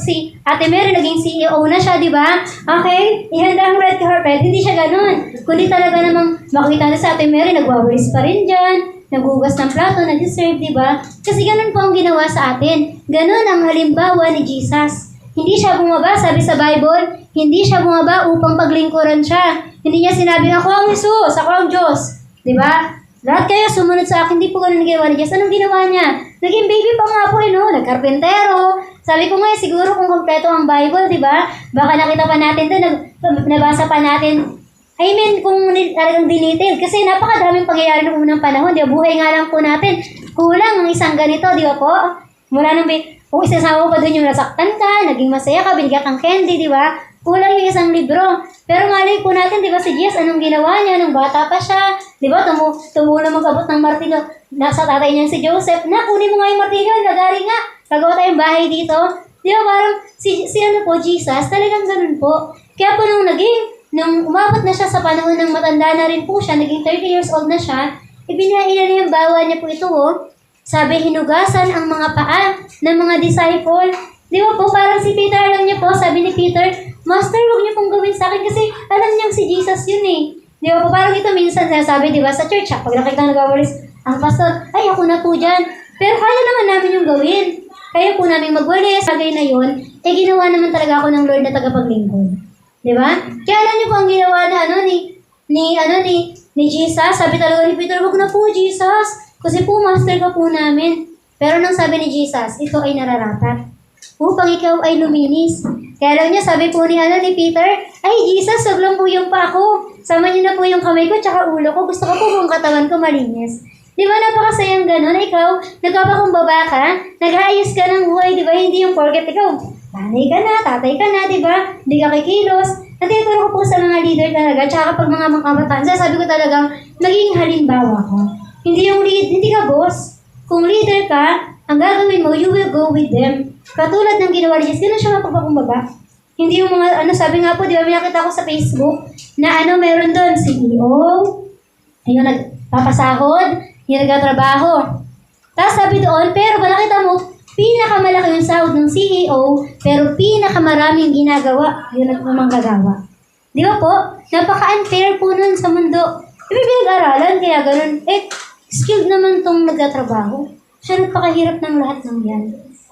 Speaker 1: si Ate Mary naging CEO na siya, di ba? Okay, ihanda ang red carpet, hindi siya ganun. Kundi talaga namang makita na sa Ate Mary, nagwawalis pa rin dyan, naghugas ng plato, nag-serve, di ba? Kasi ganun po ang ginawa sa atin. Ganun ang halimbawa ni Jesus. Hindi siya bumaba, sabi sa Bible, hindi siya bumaba upang paglingkuran siya. Hindi niya sinabi, ako ang Jesus, ako ang Diyos. Di ba? Lahat kayo sumunod sa akin, hindi po ganun ginawa ni Jesus. Anong ginawa niya? Naging baby pa nga po, no? Nagkarpentero. Sabi ko nga, siguro kung kompleto ang Bible, di ba? Baka nakita pa natin doon, nabasa pa natin. I mean, kung talagang dinetail. Kasi napakadaming pangyayari noong unang panahon, di ba? Buhay nga lang po natin. Kulang ang isang ganito, di ba po? Mula nung, kung isasama mo pa doon yung nasaktan ka, naging masaya ka, binigyan kang candy, di ba? Kulang yung isang libro. Pero malay po natin, di ba, si Jesus, anong ginawa niya nung bata pa siya? Di ba, tumulong mag-abot ng martilyo. Nasa tatay niya si Joseph, na, kunin mo nga yung martilyo, lagari nga. Gagawa tayong bahay dito. Di ba, parang si ano po, Jesus, talagang ganun po. Kaya po nung umabot na siya sa panahon ng matanda na rin po siya, naging 30 years old na siya, ibinailan niya yung bawa niya po ito, oh. Sabi, hinugasan ang mga paa ng mga disciple. Di ba po, parang si Peter, alam niyo po, sabi ni Peter, Master, huwag niyo pong gawin sa akin kasi alam niyang si Jesus yun eh. Di ba po, parang ito minsan sinasabi, di ba, sa church, pag nakita nag-awalis ang pastor, ay, ako na po dyan. Pero kaya naman namin yung gawin. Kaya po namin magwalis, bagay na yun, eh ginawa naman talaga ako ng Lord na tagapaglingkod. Di ba? Kaya alam niyo po ang ginawa na ni Jesus, sabi talaga ni Peter, wag na po Jesus, kasi po master ka po namin. Pero nang sabi ni Jesus, ito ay nararapat upang ikaw ay luminis. Kaya alam niya, sabi po ni Peter, ay Jesus, wag lang po yung pa ako. Sama niyo na po yung kamay ko tsaka ulo ko. Gusto ko po yung katawan ko malinis. Di ba napakasayang gano'n? Ikaw, nagpapakumbaba ka, nag-aayos ka ng buhay, di ba? Hindi yung porket ikaw, nanay ka na, tatay ka na, di ba? Hindi ka kikilos. Natituro ko po sa mga leader talaga, tsaka kapag mga kabataan, sabi ko talagang, naging halimbawa ko. Hindi ka boss. Kung leader ka, ang gagawin mo, you will go with them. Katulad ng ginawa ni Jesus, siya mapagpakumbaba. Hindi yung mga, sabi nga po, di ba, may nakita ko sa Facebook, na meron doon, CEO, yung nagpapasahod, yung nagtatrabaho. Tapos sabi doon, pero ba nakita mo, pinakamalaki yung sahod ng CEO, pero pinakamaraming ginagawa, yung nagmamanggagawa. Di ba po? Napaka-unfair po nun sa mundo. Pinag-aralan, kaya ganun. Skilled naman tong nagtatrabaho. Siya nagpakahirap ng lahat ng yan.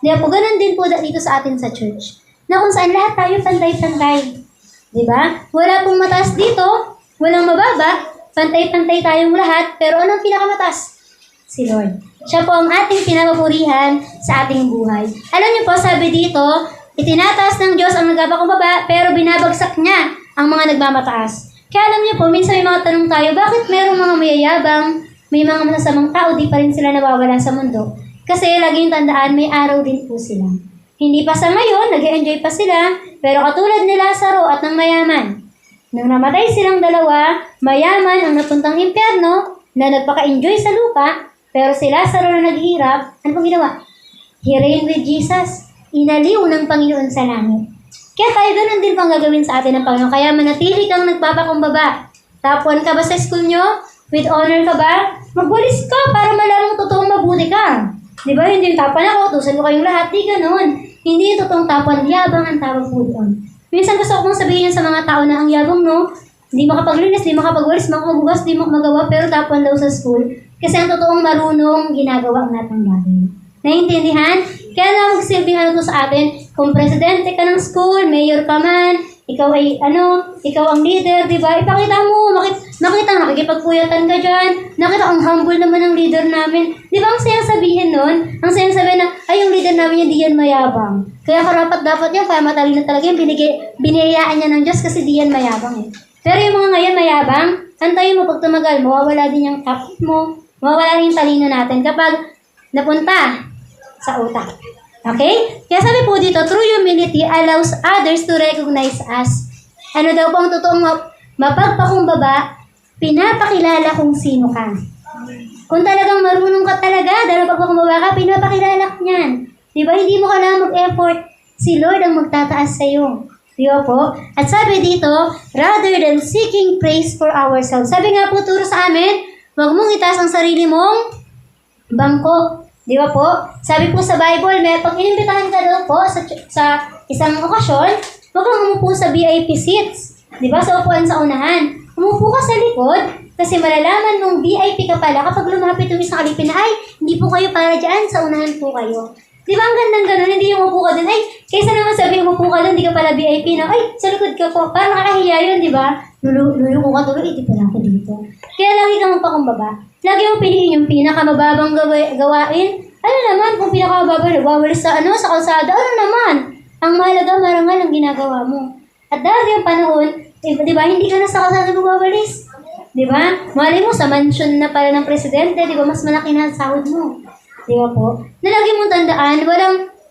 Speaker 1: Di ba po? Ganun din po dito sa atin sa church. Na kung saan lahat tayo pantay-pantay. Di ba? Wala pong mataas dito, walang mababa, pantay-pantay tayong lahat, pero anong pinakamataas? Si Lord. Siya po ang ating pinapapurihan sa ating buhay. Alam niyo po, sabi dito, itinataas ng Diyos ang nagpapakumbaba, pero binabagsak niya ang mga nagmamataas. Kaya alam niyo po, minsan may mga tanong tayo, bakit merong mga mayayabang, may mga masasamang tao, di pa rin sila nawawala sa mundo? Kasi laging tandaan, may araw din po sila. Hindi pa sa ngayon, nag-enjoy pa sila, pero katulad ni Lazaro at ng mayaman. Nang namatay silang dalawa, mayaman ang napuntang impyerno na nagpaka-enjoy sa lupa, pero si Lazaro na naghihirap, ano pong ginawa? He reigned with Jesus. Inaliw ng Panginoon sa langit. Kaya tayo ganun din pang gagawin sa atin ng Panginoon. Kaya manatili kang nagpapakumbaba. Top 1 ka ba sa school nyo? With honor ka ba? Magwalis ka para malamang totoong mabuti ka. Di ba? Hindi yung top 1 ako, tusan ko kayong lahat. Di ganun. Hindi yung totoong top 1, yabang ang tawag po doon. Minsan gusto ko pong sabihin yan sa mga tao na ang yabang, no? Di makapaglinis, di makapagwalis, makabugas, di magawa, pero top 1 daw sa school. Kasi ang totoong marunong, ginagawa ang lahat ng bagay. Naiintindihan? Kaya na magsilbing to sa atin, kung presidente ka ng school, mayor ka man, ikaw ay ikaw ang leader, di ba? Ipakita mo, nakita nakikipagpuyatan ka dyan, nakita ang humble naman ng leader namin. Di ba ang sayang sabihin nun? Ang sayang sabihin na, ay yung leader namin yan, di yan mayabang. Kaya karapat dapat yan, kaya matalino talaga yan, biniyayaan niya ng Diyos kasi di yan mayabang eh. Pero yung mga ngayon mayabang, antayin mo pag tumagal, mawawala din yung topic mo, mawawala rin yung talino natin kapag napunta sa utak. Okay? Kaya sabi po dito, true humility allows others to recognize us. Ano daw po ang totoong mapagpakumbaba? Pinapakilala kung sino ka. Kung talagang marunong ka talaga, dahil pagpakumbaba ka, pinapakilala ka niyan. Di ba? Hindi mo kailangan mag-effort. Si Lord ang magtataas sa iyo. Di ba po? At sabi dito, rather than seeking praise for ourselves. Sabi nga po turo sa amin, Huwag mong itaas ang sarili mong bangko. Di ba po? Sabi po sa Bible, pag inimbitahan ka daw po sa isang okasyon, huwag kang umupo sa VIP seats. Di ba? Sa upuan sa unahan. Umupo ka sa likod kasi malalaman mong VIP ka pala kapag lumapit yung isang alipin na, ay, hindi po kayo para dyan, sa unahan po kayo. Di ba ang gandang ganun? Hindi yung upo ka dun, ay, kaysa naman sabi umupo ka dun, hindi ka pala VIP na, ay, sa likod ka po. Parang nakakahiya yun, di ba? Lulo ko ka tuloy, hindi pala ako dito. Kaya lagi kang magpakumbaba. Lagi mong piliin yung pinakamababang gawain. Ano naman, kung pinakamababa, nagwawalis sa sa kalsada, ano naman? Ang mahalaga, marangal ang ginagawa mo. At dahil yung panahon, di ba, hindi ka na sa kalsada magwawalis. Di ba? Mali mo, sa mansion na pala ng presidente, di ba, mas malaki na ang sahod mo. Di ba po? Na lagi mong tandaan,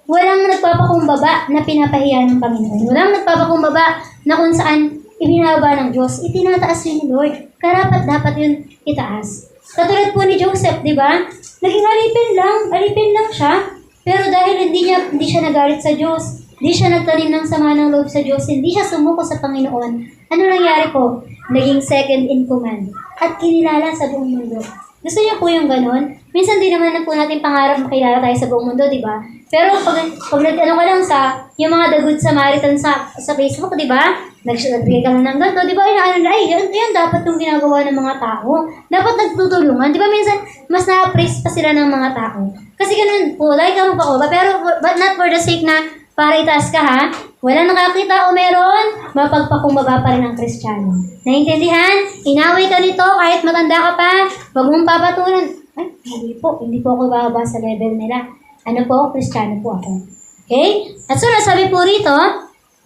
Speaker 1: walang nagpapakumbaba na pinapahiya ng Panginoon. Walang nagpapakumbaba na kung saan ibinaba ng Diyos. Itinataas yun ni Lord. Karapat dapat yun itaas. Katulad po ni Joseph, di ba? Naging alipin lang siya. Pero dahil hindi siya nagalit sa Diyos, hindi siya nagtanim ng sama ng loob sa Diyos, hindi siya sumuko sa Panginoon, ano nangyari po? Naging second in command at kinilala sa buong mundo. Gusto niyo po yung ganun? Minsan di naman na po natin pangarap makilala tayo sa buong mundo, di ba? Pero pag nag-ano ka lang sa yung mga The Good Samaritan sa Facebook, di ba? Nagbigay ka lang ng ganito, di ba? Yan dapat yung ginagawa ng mga tao. Dapat nagtutulungan. Di ba minsan, mas na-appraise pa sila ng mga tao. Kasi ganun po, like ka magpakuba, pero but not for the sake na para itaas ka ha. Walang nakakita o meron, mapagpakumbaba pa rin ang Kristiyano. Naintindihan? Inaway ka nito kahit matanda ka pa. Huwag mong papatulan. Ay, hindi po ako bababa sa level nila. Ano po? Kristiyano po ako. Okay? At so, nasabi po rito,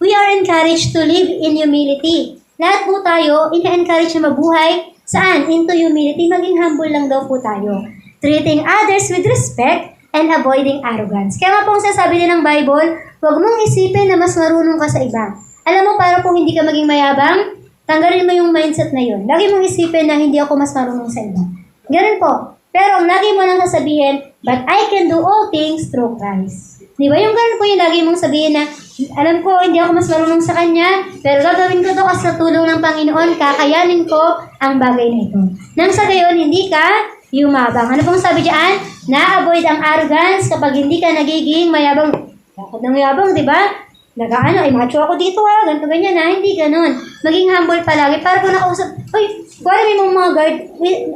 Speaker 1: we are encouraged to live in humility. Lahat po tayo, ina-encourage na mabuhay. Saan? Into humility. Maging humble lang daw po tayo. Treating others with respect and avoiding arrogance. Kaya nga pong sasabi din ng Bible, huwag mong isipin na mas marunong ka sa iba. Alam mo, para kung hindi ka maging mayabang, tanggalin mo yung mindset na yun. Lagi mong isipin na hindi ako mas marunong sa iba. Ganun po. Pero ang lagi mo lang sasabihin, but I can do all things through Christ. Di ba? Yung ganun po yung lagi mong sabihin na, alam ko, hindi ako mas marunong sa Kanya, pero gagawin ko to kasi sa tulong ng Panginoon, kakayanin ko ang bagay na ito. Nang sa gayon, hindi ka yumabang. Ano pong sabi diyan? Na-avoid ang arrogance kapag hindi ka nagiging mayabang. Bakit nang yabang, di ba? Macho ako dito ganito ganyan hindi ganun. Maging humble palagi. Para kung nakausap, may mga guard,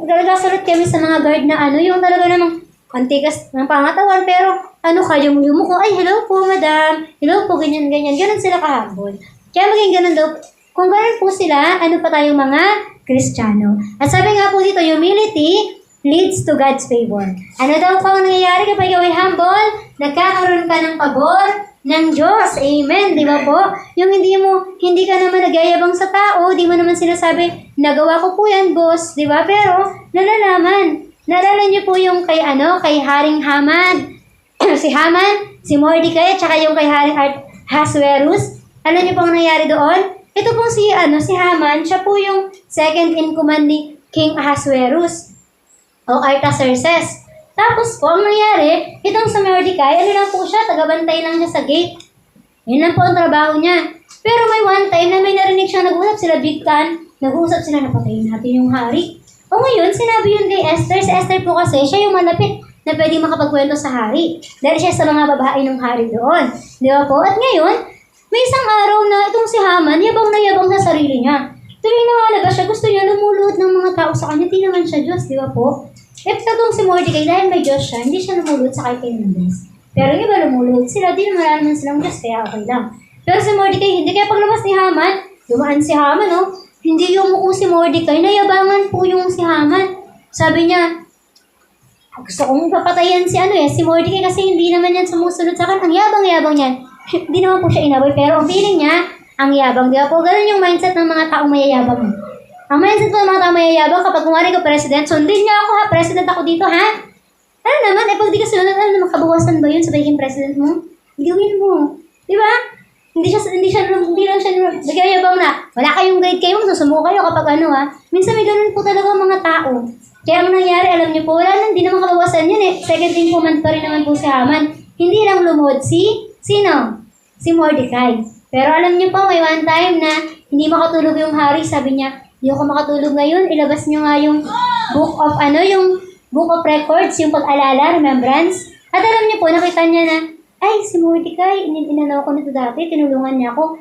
Speaker 1: nagagasalit kami sa mga guard na yung talaga namang antikas ng pangatawan, pero kayo yumuko, hello po madam, hello po, ganyan, ganun sila ka-humble. Kaya maging ganun daw, kung ganun po sila, pa tayong mga Kristiyano. At sabi nga po dito, humility leads to God's favor. Ano daw po ang nangyayari kapag ikaw ay humble? Nagkakaroon ka ng pabor ng Diyos. Amen. Di ba po? Yung hindi ka naman nagyayabang sa tao, di mo naman sinasabi, nagawa ko po yan, boss. Di ba? Pero, nalalaman. Naalala niyo po yung kay Haring Haman. Si Haman, si Mordecai, at saka yung kay Haring Ahasuerus. Alam niyo po ang nangyari doon? Ito pong si Haman, siya po yung second in command ni King Ahasuerus o Artaxerxes. Tapos po, ang nangyari, itong sa Mordecai, lang po siya, tagabantay lang siya sa gate. Yun lang po ang trabaho niya. Pero may one time na may narinig siya, nag-usap sila Big Khan, nag-uusap sila na patayin natin yung hari. O ngayon, sinabi yun kay Esther. Si Esther po kasi, siya yung malapit na pwedeng makapagkwento sa hari. Dahil siya sa mga babae ng hari doon. Di ba po? At ngayon, may isang araw na itong si Haman, yabang na yabang sa sarili niya. Tuwing nawala siya, gusto niya lumuluhod ng mga tao sa kanya. Di naman siya Diyos, di ba po? Itong si Mordecai, dahil may Diyos siya, hindi siya lumuluhod sa kay Diyos. Pero yung iba lumuluhod sila, di naman silang Diyos, kaya okay lang. Pero si Mordecai, hindi. Kaya paglabas ni Haman, dumaan si Haman, hindi yung muko si Mordecai, nayabangan po yung si Haman. Sabi niya, gusto kong papatayan si Mordecai kasi hindi naman yan sumusunod sa akin. Ang yabang-yabang niyan. Hindi naman po siya inaway, pero ang feeling niya, ang yabang. Di ba po? Ganun yung mindset ng mga taong mayayabang. Ang mindset po ng mga taong mayayabang, kapag kumari ka president, sundin niya ako president ako dito, Ano naman, pag di ka sunod, makabawasan ba yun sa pagiging president mo? Gawin mo. Di ba? Hindi lang siya nagyayabang na, wala kayong guide kayo, susumo kayo kapag Minsan may ganun po talaga mga tao. Kaya ang nangyari, alam niyo po, hindi naman kabawasan yun Second in command pa rin naman po si Haman. Hindi lang lumuhod sino? Si Mordecai. Pero alam niyo po, may one time na hindi makatulog yung hari, sabi niya, hindi ako makatulog ngayon, ilabas niyo nga yung yung Book of Records, yung pag-alala, remembrance. At alam niyo po, nakita niya na, ay, si Mordecai, inanaw ko nito dati, tinulungan niya ako,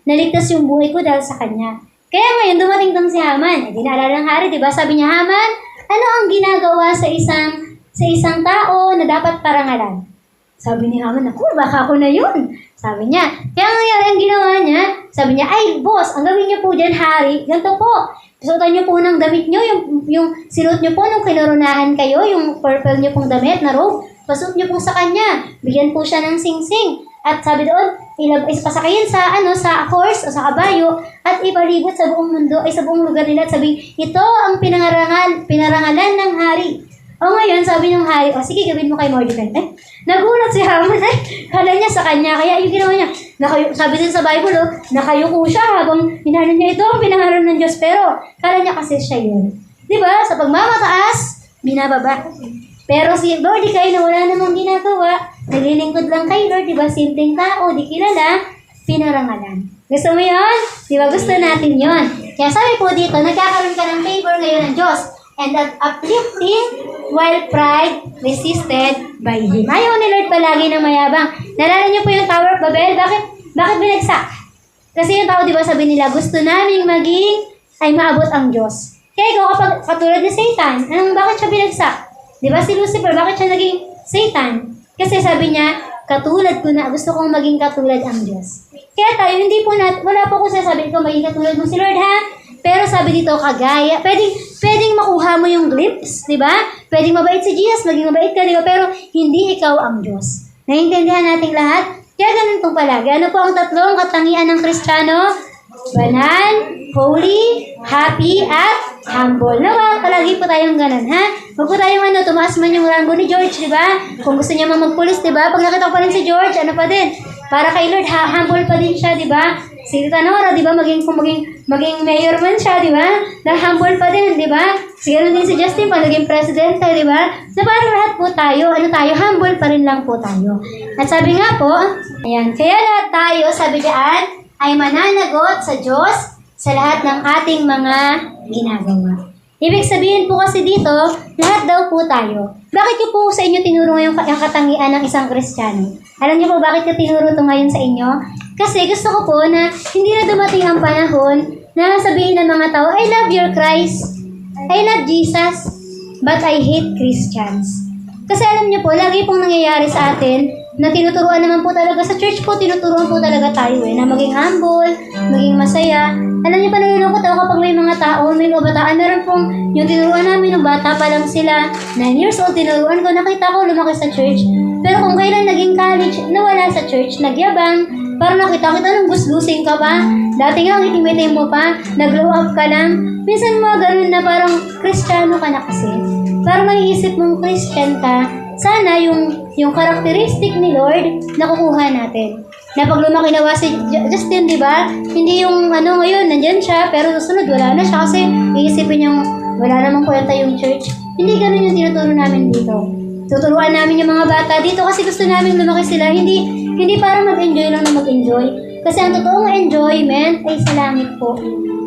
Speaker 1: naligtas yung buhay ko dahil sa kanya. Kaya ngayon, dumating tong si Haman. Naalala ng hari, di ba? Sabi niya, Haman, ano ang ginagawa sa isang tao na dapat parangalan? Sabi ni Haman, naku, baka ako na yun. Sabi niya, kaya nangyari ang ginawa niya, sabi niya, ay, boss, ang gawin niyo po dyan, hari, ganito po. Suotan niyo po ng damit niyo, yung sinuot niyo po nung kinoronahan kayo, yung purple niyo pong damit na robe, pasuot niyo po sa kanya. Bigyan po siya ng singsing. At sabi doon, pasakayin sa horse o sa kabayo at ipalibot sa buong mundo ay sa buong lugar nila at sabi, ito ang pinarangalan ng hari. O ngayon, sabi ng hari, o sige, gawin mo kay Mordecai. Nagulat si Haman, kala niya sa kanya, kaya yung ginawa niya, sabi din sa Bible, nakayuko siya habang hinano niya ito ang pinangaral ng Diyos, pero kala niya kasi siya yun. Diba? Sa pagmamataas, binababa. Pero si Mordecai na wala namang ginagawa, naglilingkod lang kay Lord, diba? Simpleng tao, di kilala, pinarangalan. Gusto mo yun? Diba? Gusto natin yun. Kaya sabi po dito, nagkakaroon ka ng favor ngayon ng Diyos and uplifting while pride resisted by Him. Ayaw ni Lord palagi ng mayabang. Nalala niyo po yung Tower of Babel? Bakit binagsak? Kasi yung tao, diba, sabi nila, gusto naming maging ay maabot ang Diyos. Kaya ikaw kapag katulad ni Satan, bakit siya binagsak? Diba si Lucifer, bakit siya naging Satan? Kasi sabi niya, katulad ko na, gusto kong maging katulad ang Diyos. Kaya tayo, wala po ko sasabihin ko maging katulad mo si Lord, ha? Pero sabi dito, kagaya, pwedeng makuha mo yung glimpse, di ba? Pwedeng mabait si Jesus, maging mabait ka, di ba? Pero hindi ikaw ang Diyos. Naiintindihan nating lahat? Kaya ganun itong palagi. Ano po ang tatlong katangian ng Kristiyano? Banal, holy, happy, at humble. Nawa, palagi po tayong ganun, ha? Huwag po tayong tumaas man yung rango ni George, di ba? Kung gusto niya magpulis, di ba? Pag nakita ko pa rin si George, ano pa din? Para kay Lord, humble pa din siya, di ba? Si Tita Nora, di ba? Maging mayor man siya, di ba? Dahil humble pa din, di ba? Siguro din si Justin pa, naging presidente, di ba? So, parang lahat po tayo, humble pa rin lang po tayo. At sabi nga po, ayan, kaya lahat tayo, sabi diyan, ay mananagot sa Diyos sa lahat ng ating mga ginagawa. Ibig sabihin po kasi dito, lahat daw po tayo. Bakit ko po sa inyo tinuro ngayon ang katangian ng isang Kristiyano? Alam niyo po bakit ko tinuro ito ngayon sa inyo? Kasi gusto ko po na hindi na dumating ang panahon na sabihin ng mga tao, I love your Christ, I love Jesus, but I hate Christians. Kasi alam niyo po, lagi pong nangyayari sa atin, na tinuturuan naman po talaga sa church po, tinuturuan po talaga tayo na maging humble, maging masaya. Alam niyo pa, nalulungkot ako kapag may mga tao, may mga bataan, meron pong yung tinuruan namin, nung bata pa lang sila, 9 years old, tinuruan ko, nakita ko, lumaki sa church. Pero kung kailan naging college, nawala sa church, nagyabang, parang nakita kita nung gusgusin ka pa, dati nga itim-itim mo pa, nag-glow up ka lang. Minsan mga ganun na parang Kristiyano ka na kasi. Parang maiisip mong Christian ka, sana yung karakteristik ni Lord nakukuha natin. Na pag lumaki na si Justin, di ba? Hindi yung ngayon, nandyan siya, pero susunod wala na siya kasi iisipin niyang wala namang kwenta yung church. Hindi ganun yung tinuturo namin dito. Tuturuan namin yung mga bata dito kasi gusto namin lumaki sila. Hindi para mag-enjoy lang na mag-enjoy. Kasi ang totoong enjoyment ay sa langit po.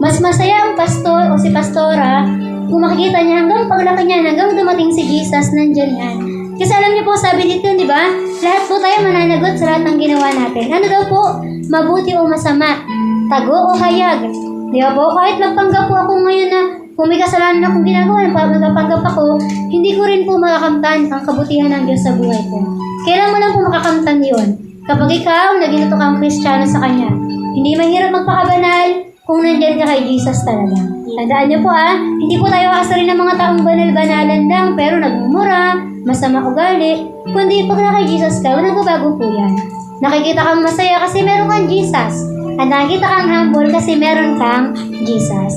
Speaker 1: Mas masaya ang pastor o si pastora kung makikita niya hanggang paglaki niya, hanggang dumating si Jesus, nandyan yan. Kasi alam niyo po, sabi dito, di ba? Lahat po tayo mananagot sa lahat ng ginawa natin. Ano daw po? Mabuti o masama? Tago o hayag? Di ba po? Kahit magpanggap po ako ngayon na kung may kasalanan akong ginagawa, nagpapanggap ako, hindi ko rin po makakamtan ang kabutihan ng Diyos sa buhay ko. Kailan mo lang po makakamtan yun? Kapag ikaw, naging ito kang Kristiyano sa Kanya. Hindi mahirap magpakabanal kung nandyan ka kay Jesus talaga. Tandaan niyo po hindi po tayo aasarin ng mga taong banal-banalan lang, pero nagmumura, masama ugali. Kundi pag na kay Jesus ka, nagbabago po yan. Nakikita kang masaya kasi meron kang Jesus. At nakikita kang humble kasi meron kang Jesus.